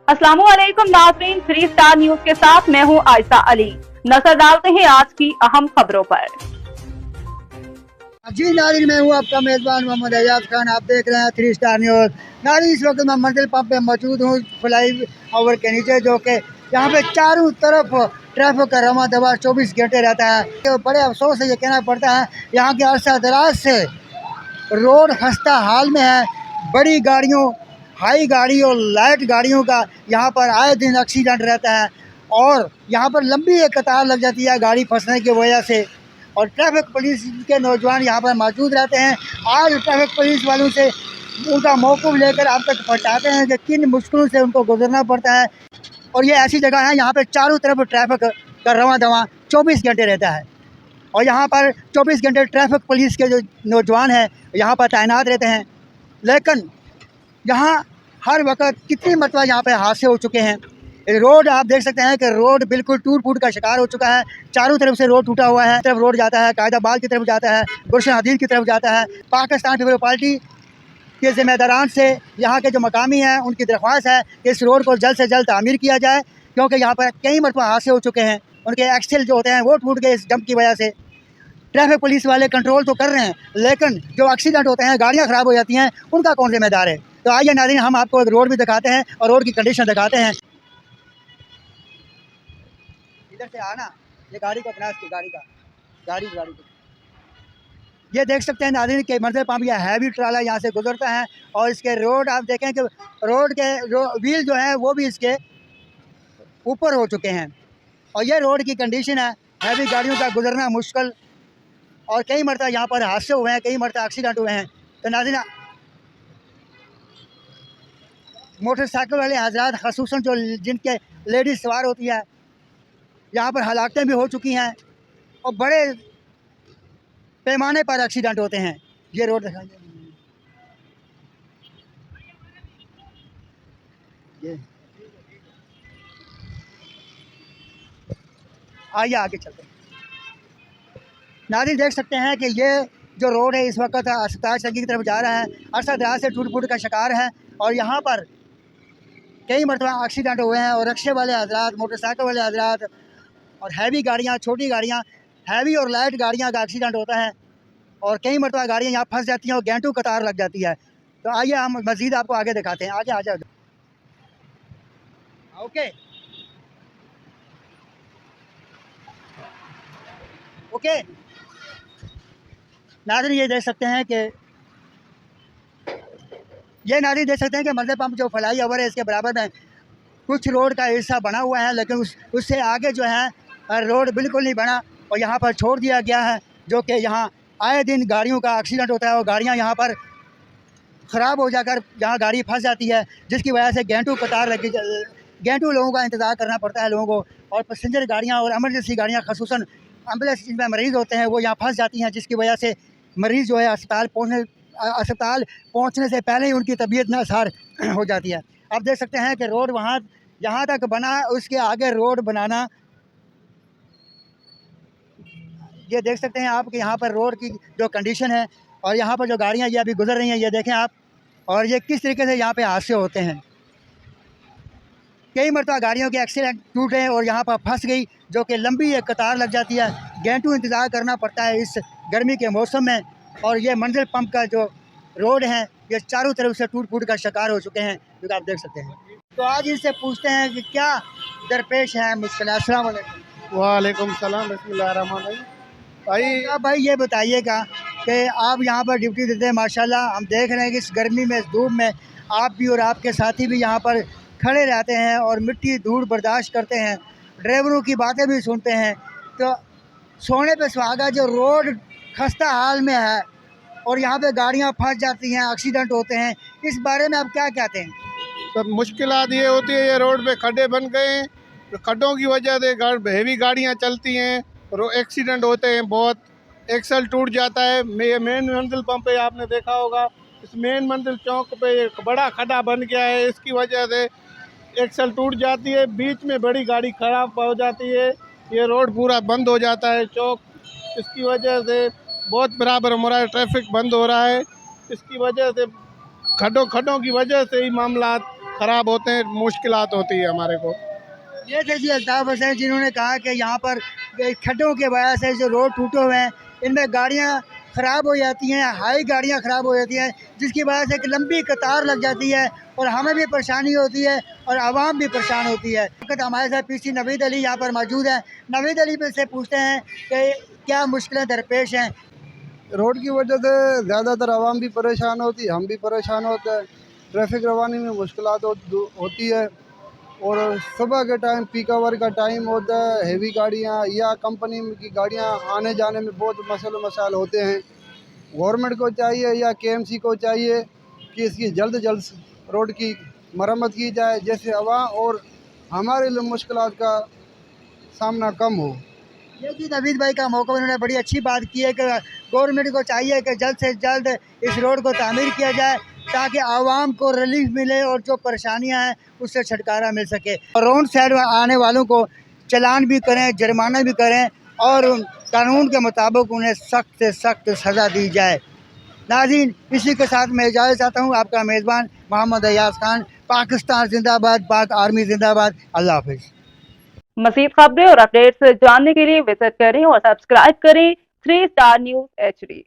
अस्सलामुअलैकुम नाज़रीन, 3 star news के साथ मैं हूं आयशा अली। नजर डालते हैं आज की अहम खबरों पर। जी नाज़रीन, मैं हूँ आपका मेज़बान मोहम्मद एजाज खान। आप देख रहे हैं 3 स्टार न्यूज़। नाज़रीन, इस वक्त मैं मंजिल पंप पे मौजूद हूँ, फ्लाई ओवर के नीचे, जो कि यहाँ पे चारों तरफ ट्रैफिक का रवा दवा 24 घंटे रहता है। तो बड़े अफसोस से ये कहना पड़ता है, यहाँ के अरसा दराज से रोड खस्ता हाल में है। बड़ी गाड़ियों, हाई गाड़ी और लाइट गाड़ियों का यहाँ पर आए दिन एक्सीडेंट रहता है और यहाँ पर लंबी एक कतार लग जाती है गाड़ी फंसने की वजह से। और ट्रैफिक पुलिस के नौजवान यहाँ पर मौजूद रहते हैं। आज ट्रैफिक पुलिस वालों से उनका मौक़िफ़ लेकर आप तक पहुँचाते हैं कि किन मुश्किलों से उनको गुजरना पड़ता है। और ये ऐसी जगह है, यहाँ पर चारों तरफ ट्रैफिक का रवां दवां 24 घंटे रहता है और यहाँ पर 24 घंटे ट्रैफिक पुलिस के जो नौजवान हैं यहाँ पर तैनात रहते हैं। लेकिन यहाँ हर वक्त कितनी मरतबा यहाँ पे हादसे हो चुके हैं। रोड आप देख सकते हैं कि रोड बिल्कुल टूट फूट का शिकार हो चुका है। चारों तरफ से रोड टूटा हुआ है। तरफ रोड जाता है, कायदाबाद की तरफ जाता है, गुलशन हदीद की तरफ जाता है। पाकिस्तान पीपल्स पार्टी के ज़िम्मेदारान से यहाँ के जो मकामी हैं उनकी दरख्वास्त है कि इस रोड को जल्द से जल्द तामीर किया जाए, क्योंकि यहाँ पर कई मरतबा हादसे हो चुके हैं। उनके एक्सेल जो होते हैं वो टूट गए इस जंप की वजह से। ट्रैफिक पुलिस वाले कंट्रोल तो कर रहे हैं, लेकिन जो एक्सीडेंट होते हैं, गाड़ियाँ ख़राब हो जाती हैं, उनका कौन जिम्मेदार है। तो आइए नाज़रीन, हम आपको एक रोड भी दिखाते हैं और रोड की कंडीशन दिखाते हैं। इधर से आना, ये गाड़ी को अपना गाड़ी को ये देख सकते हैं नाज़रीन के मंजिल पंप या हैवी ट्राला यहाँ से गुजरता है और इसके रोड आप देखें कि रोड के व्हील जो है वो भी इसके ऊपर हो चुके हैं और ये रोड की कंडीशन है। हैवी गाड़ियों का गुजरना मुश्किल और कई मरतबा यहाँ पर हादसे हुए हैं, कई मरतबा एक्सीडेंट हुए हैं। तो नाज़रीन, मोटरसाइकिल वाले हजरात ख़ुसूसन जो जिनके लेडीज़ सवार होती है, यहाँ पर हलाकतें भी हो चुकी हैं और बड़े पैमाने पर एक्सीडेंट होते हैं। ये रोड दिखाइए, ये आइए आगे चलते हैं। नाज़रीन देख सकते हैं कि ये जो रोड है इस वक्त अस्पताल संगी की तरफ जा रहा है। अरसा दराज से टूट फूट का शिकार है और यहाँ पर कई मरतबा एक्सीडेंट हुए हैं और रिक्शे वाले हजरात, मोटरसाइकिल वाले हजरात और हैवी गाड़ियाँ, छोटी गाड़ियाँ, हैवी और लाइट गाड़ियाँ का एक्सीडेंट होता है और कई मरतबा गाड़ियाँ यहाँ फंस जाती हैं और घंटों कतार लग जाती है। तो आइए हम मज़ीद आपको आगे दिखाते हैं। आगे आ जाओ। ओके ओके नाज़रीन, ये देख सकते हैं कि मंजिल पंप जो फ्लाई ओवर है इसके बराबर में कुछ रोड का हिस्सा बना हुआ है, लेकिन उससे आगे जो है रोड बिल्कुल नहीं बना और यहाँ पर छोड़ दिया गया है, जो कि यहाँ आए दिन गाड़ियों का एक्सीडेंट होता है और गाड़ियाँ यहाँ पर ख़राब हो जाकर यहाँ गाड़ी फंस जाती है, जिसकी वजह से घंटों कतार लगी, घंटों लोगों का इंतज़ार करना पड़ता है लोगों को। और पैसेंजर गाड़ियाँ और एमरजेंसी गाड़ियाँ, ख़ुसूसन एम्बुलेंस जिनमें मरीज़ होते हैं, वो यहाँ फंस जाती हैं, जिसकी वजह से मरीज़ जो है अस्पताल पहुँचने से पहले ही उनकी तबीयत नासार हो जाती है। आप देख सकते हैं कि रोड वहाँ जहाँ तक बना है उसके आगे रोड बनाना, ये देख सकते हैं आप कि यहाँ पर रोड की जो कंडीशन है और यहाँ पर जो गाड़ियाँ ये अभी गुजर रही हैं, ये देखें आप, और ये किस तरीके से यहाँ पे हादसे होते हैं। कई मरतबा गाड़ियों के एक्सीडेंट टूटे और यहाँ पर फंस गई, जो कि लंबी एक कतार लग जाती है, घंटों इंतज़ार करना पड़ता है इस गर्मी के मौसम में। और ये मंजिल पंप का जो रोड है ये चारों तरफ से टूट फूट का शिकार हो चुके हैं, जो आप देख सकते हैं। तो आज इनसे पूछते हैं कि क्या दरपेश है मुश्किल। अस्सलाम वालेकुम। वालेकुम सलाम, बिस्मिल्लाहिर्रहमानिर्रहीम। भाई ये बताइएगा कि आप यहाँ पर ड्यूटी देते हैं, माशाल्लाह हम देख रहे हैं कि इस गर्मी में, इस धूप में आप भी और आपके साथी भी यहाँ पर खड़े रहते हैं और मिट्टी धूल बर्दाश्त करते हैं, ड्राइवरों की बातें भी सुनते हैं। तो सोने पे सुहागा, जो रोड खस्ता हाल में है और यहाँ पे गाड़ियाँ फंस जाती हैं, एक्सीडेंट होते हैं, इस बारे में आप क्या कहते हैं? सब मुश्किलात ये होती है, ये रोड पे खड्डे बन गए हैं, तो खड्डों की वजह से हेवी गाड़ियाँ चलती हैं, एक्सीडेंट होते हैं बहुत। एक्सल टूट जाता है। मेन मंजिल पंप पे आपने देखा होगा, इस मेन मंजिल चौक पे एक बड़ा खड्डा बन गया है, इसकी वजह से एक्सल टूट जाती है, बीच में बड़ी गाड़ी खराब हो जाती है, ये रोड पूरा बंद हो जाता है चौक। इसकी वजह से बहुत बराबर हमारा ट्रैफिक बंद हो रहा है। इसकी वजह से खड्डों की वजह से ही मामला ख़राब होते हैं, मुश्किलात होती है हमारे को। ये थे जी अल्ताफ़ हसन, जिन्होंने कहा कि यहाँ पर खड्डों के वजह से जो रोड टूटे हुए हैं, इनमें गाड़ियाँ ख़राब हो जाती हैं, हाई गाड़ियाँ ख़राब हो जाती हैं, जिसकी वजह से एक लंबी कतार लग जाती है और हमें भी परेशानी होती है और आवाम भी परेशान होती है। हमारे साथ पीसी नवीद अली यहाँ पर मौजूद हैं। नवीद अली से पूछते हैं कि क्या मुश्किलें दरपेश हैं। रोड की वजह से ज़्यादातर आवाम भी परेशान होती है, हम भी परेशान होते हैं। ट्रैफिक रवानी में मुश्किलात होती है और सुबह के टाइम पीक आवर का टाइम होता है, हेवी गाड़ियाँ या कंपनी की गाड़ियाँ आने जाने में बहुत मसाइल होते हैं। गवर्नमेंट को चाहिए या केएमसी को चाहिए कि इसकी जल्द रोड की मरम्मत की जाए, जैसे आवाम और हमारे लिए मुश्किलात का सामना कम हो। ये जी नवीद भाई का मौका, उन्होंने बड़ी अच्छी बात की है कि गवर्नमेंट को चाहिए कि जल्द से जल्द इस रोड को तामीर किया जाए ताकि आवाम को रिलीफ मिले और जो परेशानियां हैं उससे छुटकारा मिल सके। और रोड साइड में आने वालों को चालान भी करें, जुर्माना भी करें और कानून के मुताबिक उन्हें सख्त से सख्त सज़ा दी जाए। नाज़रीन, इसी के साथ मैं इजाज़त चाहता हूँ। आपका मेज़बान मोहम्मद अयाज खान। पाकिस्तान जिंदाबाद, पाक आर्मी जिंदाबाद। अल्लाह हाफिज़। मज़ीद खबरें और अपडेट्स जानने के लिए विजिट करें और सब्सक्राइब करें 3 स्टार न्यूज़ HD।